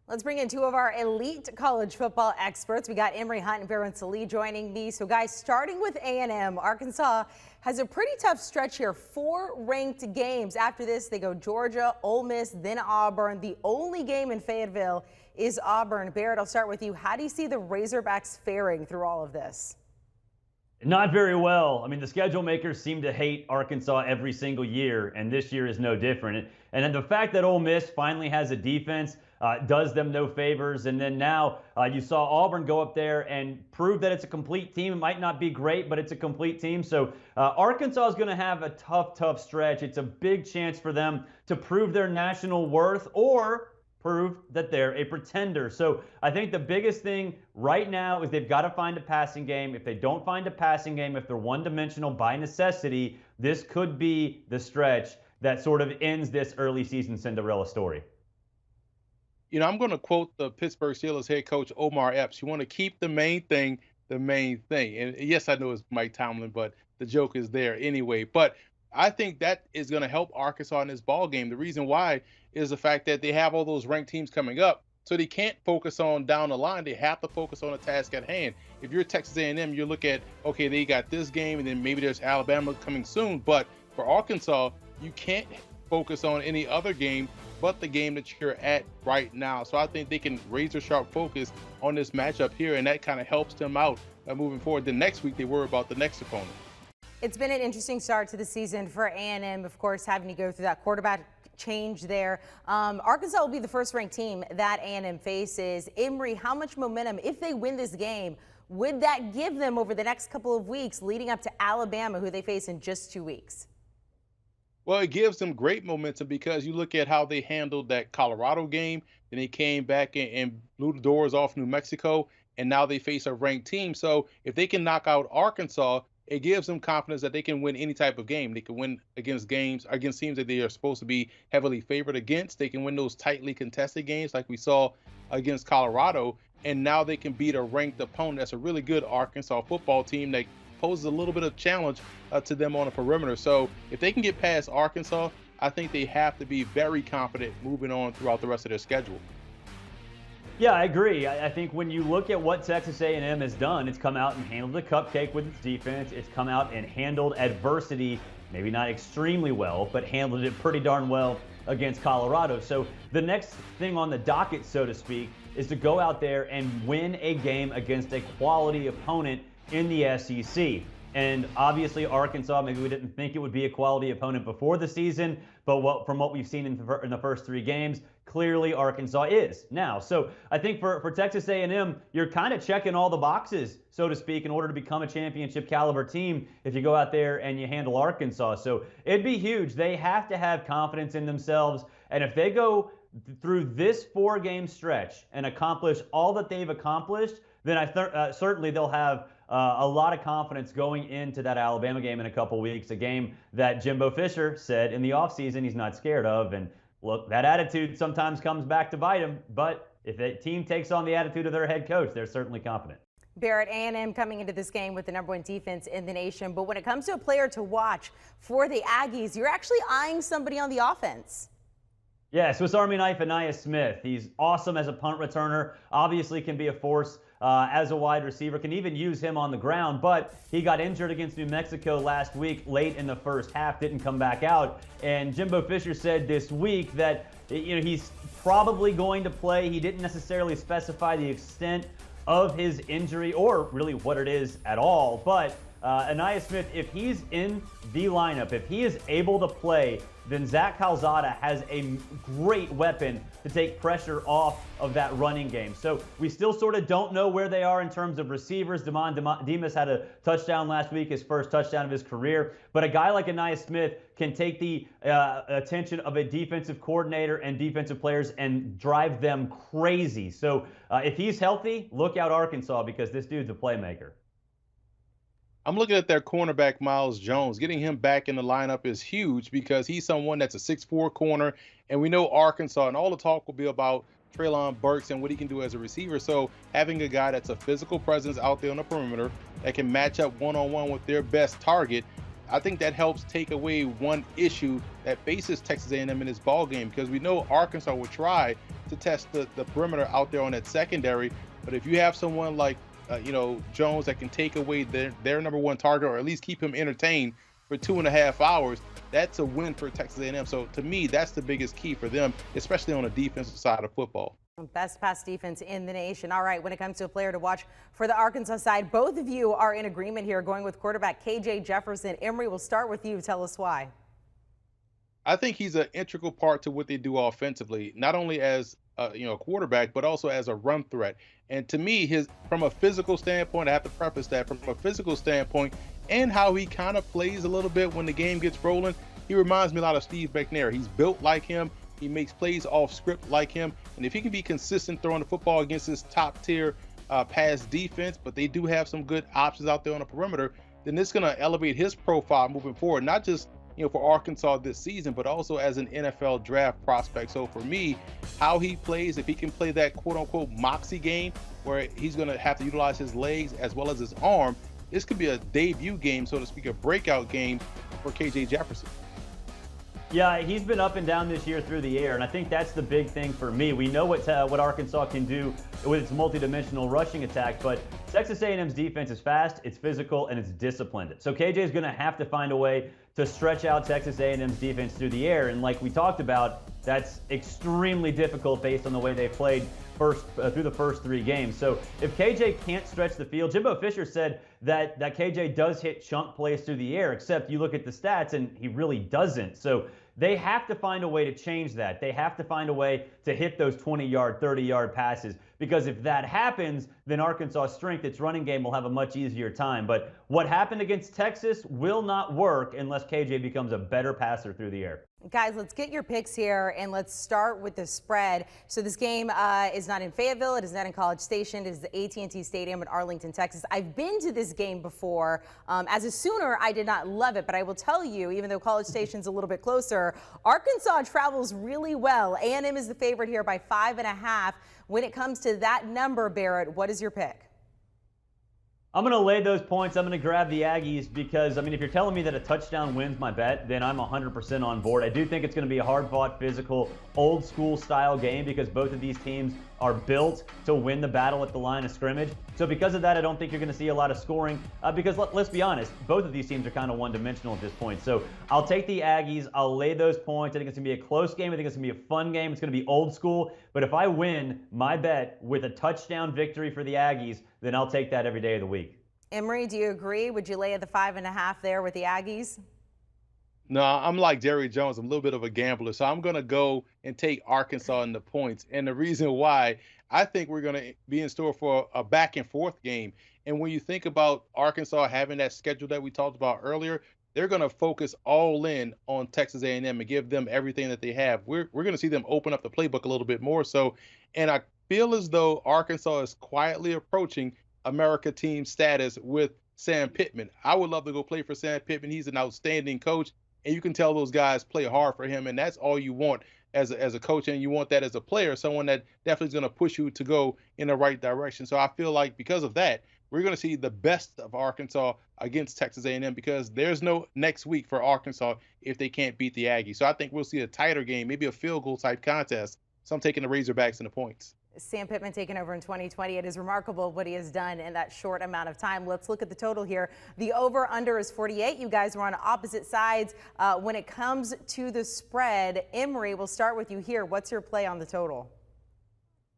Let's bring in two of our elite college football experts. We got Emory Hunt Barrett Sallee joining me. So guys, starting with A&M, Arkansas has a pretty tough stretch here. 4 ranked games. After this, they go Georgia, Ole Miss, then Auburn. The only game in Fayetteville is Auburn. Barrett, I'll start with you. How do you see the Razorbacks faring through all of this? Not very well. I mean, the schedule makers seem to hate Arkansas every single year, and this year is no different. And then the fact that Ole Miss finally has a defense does them no favors. And then now you saw Auburn go up there and prove that it's a complete team. It might not be great, but it's a complete team. So Arkansas is going to have a tough stretch. It's a big chance for them to prove their national worth or prove that they're a pretender. So I think the biggest thing right now is they've got to find a passing game. If they don't find a passing game, if they're one-dimensional by necessity, this could be the stretch that sort of ends this early season Cinderella story. You know, I'm going to quote the Pittsburgh Steelers head coach Omar Epps. You want to keep the main thing the main thing. And yes, I know it's Mike Tomlin, but the joke is there anyway. But I think that is going to help Arkansas in this ball game. The reason why is the fact that they have all those ranked teams coming up, so they can't focus on down the line. They have to focus on the task at hand. If you're Texas A&M, you look at, okay, they got this game, and then maybe there's Alabama coming soon. But for Arkansas, you can't focus on any other game but the game that you're at right now. So I think they can razor sharp focus on this matchup here, and that kind of helps them out moving forward. The next week, they worry about the next opponent. It's been an interesting start to the season for A&M, of course, having to go through that quarterback change there. Arkansas will be the first ranked team that A&M faces. Emory, how much momentum, if they win this game, would that give them over the next couple of weeks leading up to Alabama, who they face in just 2 weeks? Well, it gives them great momentum because you look at how they handled that Colorado game, and they came back and blew the doors off New Mexico, and now they face a ranked team. So if they can knock out Arkansas, it gives them confidence that they can win any type of game. They can win against teams that they are supposed to be heavily favored against. They can win those tightly contested games like we saw against Colorado. And now they can beat a ranked opponent that's a really good Arkansas football team that poses a little bit of challenge to them on the perimeter. So if they can get past Arkansas, I think they have to be very confident moving on throughout the rest of their schedule. Yeah, I agree. I think when you look at what Texas A&M has done, it's come out and handled the cupcake with its defense. It's come out and handled adversity, maybe not extremely well, but handled it pretty darn well against Colorado. So the next thing on the docket, so to speak, is to go out there and win a game against a quality opponent in the SEC. And obviously Arkansas, maybe we didn't think it would be a quality opponent before the season, but from what we've seen in the first 3 games, clearly Arkansas is now. So I think for Texas A&M, you're kind of checking all the boxes, so to speak, in order to become a championship caliber team if you go out there and you handle Arkansas. So it'd be huge. They have to have confidence in themselves. And if they go through this 4-game stretch and accomplish all that they've accomplished, then certainly they'll have a lot of confidence going into that Alabama game in a couple weeks, a game that Jimbo Fisher said in the offseason he's not scared of. And look, that attitude sometimes comes back to bite him, but if a team takes on the attitude of their head coach, they're certainly confident. Barrett, A&M coming into this game with the #1 defense in the nation, but when it comes to a player to watch for the Aggies, you're actually eyeing somebody on the offense. Yeah, Swiss Army knife Ainias Smith. He's awesome as a punt returner, obviously can be a force as a wide receiver, can even use him on the ground, but he got injured against New Mexico last week late in the first half, didn't come back out. And Jimbo Fisher said this week that he's probably going to play. He didn't necessarily specify the extent of his injury or really what it is at all, but Ainias Smith, if he's in the lineup, if he is able to play, then Zach Calzada has a great weapon to take pressure off of that running game. So we still sort of don't know where they are in terms of receivers. Demas had a touchdown last week, his first touchdown of his career. But a guy like Ainias Smith can take the attention of a defensive coordinator and defensive players and drive them crazy. So if he's healthy, look out Arkansas, because this dude's a playmaker. I'm looking at their cornerback, Miles Jones. Getting him back in the lineup is huge because he's someone that's a 6'4" corner, and we know Arkansas, and all the talk will be about Treylon Burks and what he can do as a receiver. So having a guy that's a physical presence out there on the perimeter that can match up one-on-one with their best target I think that helps take away one issue that faces Texas A&M in this ball game, because we know Arkansas will try to test the perimeter out there on that secondary. But if you have someone like Jones that can take away their number one target, or at least keep him entertained for 2.5 hours, that's a win for Texas A&M. So to me, that's the biggest key for them, especially on the defensive side of football. Best pass defense in the nation. All right, when it comes to a player to watch for the Arkansas side, both of you are in agreement here, going with quarterback KJ Jefferson. Emory, we'll start with you. Tell us why. I think he's an integral part to what they do offensively, not only as a quarterback, but also as a run threat. And to me, from a physical standpoint, I have to preface that from a physical standpoint, and how he kind of plays a little bit when the game gets rolling, he reminds me a lot of Steve McNair. He's built like him. He makes plays off script like him. And if he can be consistent throwing the football against this top tier pass defense, but they do have some good options out there on the perimeter, then it's going to elevate his profile moving forward, not just for Arkansas this season, but also as an NFL draft prospect. So for me, how he plays, if he can play that quote unquote moxie game where he's going to have to utilize his legs as well as his arm, this could be a debut game, so to speak, a breakout game for KJ Jefferson. Yeah, he's been up and down this year through the air, and I think that's the big thing for me. We know what Arkansas can do with its multidimensional rushing attack, but Texas A&M's defense is fast, it's physical, and it's disciplined. So KJ is going to have to find a way to stretch out Texas A&M's defense through the air, and like we talked about, that's extremely difficult based on the way they played through the first 3 games. So if KJ can't stretch the field, Jimbo Fisher said that KJ does hit chunk plays through the air, except you look at the stats and he really doesn't. So they have to find a way to change that. They have to find a way to hit those 20-yard, 30-yard passes, because if that happens, then Arkansas' strength, its running game, will have a much easier time. But what happened against Texas will not work unless KJ becomes a better passer through the air. Guys, let's get your picks here, and let's start with the spread. So this game is not in Fayetteville. It is not in College Station. It is the AT&T Stadium in Arlington, Texas. I've been to this game before. As a Sooner, I did not love it, but I will tell you, even though College Station's a little bit closer, Arkansas travels really well. A&M is the favorite here by 5.5. When it comes to that number, Barrett, what is your pick? I'm going to lay those points. I'm going to grab the Aggies because, if you're telling me that a touchdown wins my bet, then I'm 100% on board. I do think it's going to be a hard-fought, physical, old-school style game because both of these teams are built to win the battle at the line of scrimmage. So because of that, I don't think you're going to see a lot of scoring because let's be honest, both of these teams are kind of one-dimensional at this point. So I'll take the Aggies. I'll lay those points. I think it's going to be a close game. I think it's going to be a fun game. It's going to be old school. But if I win my bet with a touchdown victory for the Aggies, then I'll take that every day of the week. Emory, do you agree? Would you lay at the 5.5 there with the Aggies? No, I'm like Jerry Jones. I'm a little bit of a gambler. So I'm going to go and take Arkansas in the points. And the reason why, I think we're going to be in store for a back and forth game. And when you think about Arkansas having that schedule that we talked about earlier, they're going to focus all in on Texas A&M and give them everything that they have. We're going to see them open up the playbook a little bit more so. And I feel as though Arkansas is quietly approaching America team status with Sam Pittman. I would love to go play for Sam Pittman. He's an outstanding coach, and you can tell those guys play hard for him, and that's all you want as a coach, and you want that as a player, someone that definitely is going to push you to go in the right direction. So I feel like because of that, we're going to see the best of Arkansas against Texas A&M because there's no next week for Arkansas if they can't beat the Aggies. So I think we'll see a tighter game, maybe a field goal type contest. So I'm taking the Razorbacks and the points. Sam Pittman taking over in 2020. It is remarkable what he has done in that short amount of time. Let's look at the total here. The over-under is 48. You guys were on opposite sides when it comes to the spread. Emory, we'll start with you here. What's your play on the total?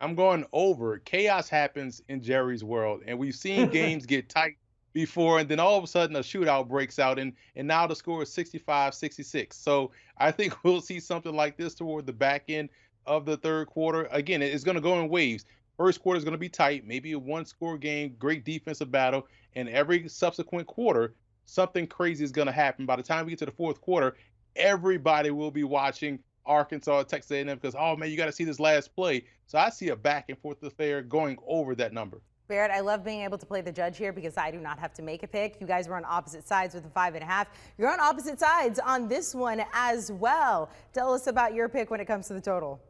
I'm going over. Chaos happens in Jerry's world, and we've seen games get tight before, and then all of a sudden a shootout breaks out, and now the score is 65-66. So I think we'll see something like this toward the back end of the third quarter. Again, it's going to go in waves. First quarter is going to be tight, maybe a one-score game, great defensive battle, and every subsequent quarter, something crazy is going to happen. By the time we get to the fourth quarter, everybody will be watching Arkansas, Texas A&M because, oh, man, you got to see this last play. So I see a back-and-forth affair going over that number. Barrett, I love being able to play the judge here because I do not have to make a pick. You guys were on opposite sides with the 5.5. You're on opposite sides on this one as well. Tell us about your pick when it comes to the total.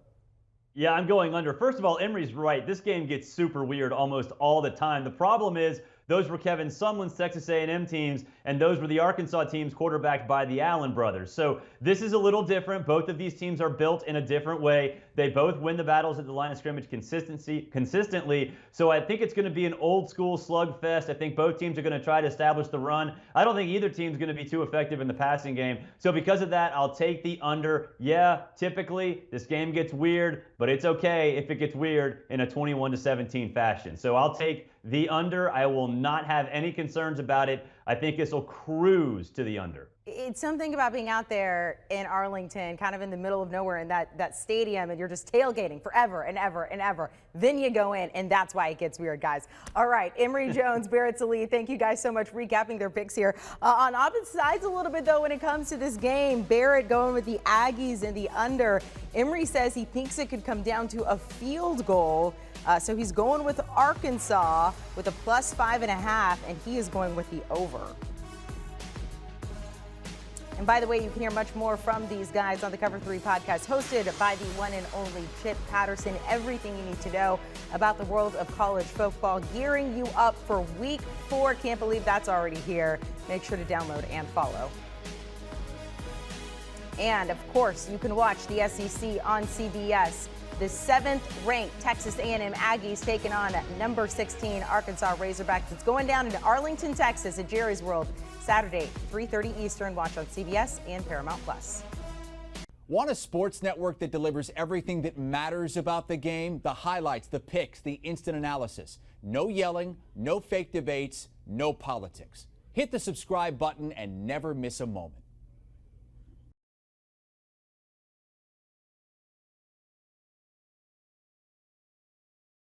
Yeah, I'm going under. First of all, Emory's right. This game gets super weird almost all the time. The problem is those were Kevin Sumlin's Texas A&M teams, and those were the Arkansas teams quarterbacked by the Allen brothers. So this is a little different. Both of these teams are built in a different way. They both win the battles at the line of scrimmage consistently. So I think it's going to be an old school slugfest. I think both teams are going to try to establish the run. I don't think either team's going to be too effective in the passing game. So because of that, I'll take the under. Yeah, typically this game gets weird, but it's okay if it gets weird in a 21-17 fashion. So I'll take the under. I will not have any concerns about it. I think this will cruise to the under. It's something about being out there in Arlington, kind of in the middle of nowhere in that stadium, and you're just tailgating forever and ever and ever. Then you go in, and that's why it gets weird, guys. All right, Emory Jones, Barrett Sallee, thank you guys so much for recapping their picks here. On opposite sides a little bit, though, when it comes to this game, Barrett going with the Aggies and the under. Emory says he thinks it could come down to a field goal. So he's going with Arkansas with a +5.5, and he is going with the over. And by the way, you can hear much more from these guys on the Cover 3 podcast, hosted by the one and only Chip Patterson. Everything you need to know about the world of college football, gearing you up for Week 4. Can't believe that's already here. Make sure to download and follow. And, of course, you can watch the SEC on CBS. The 7th-ranked Texas A&M Aggies taking on number 16 Arkansas Razorbacks. It's going down in Arlington, Texas at Jerry's World, Saturday, 3:30 Eastern. Watch on CBS and Paramount+. Want a sports network that delivers everything that matters about the game? The highlights, the picks, the instant analysis. No yelling, no fake debates, no politics. Hit the subscribe button and never miss a moment.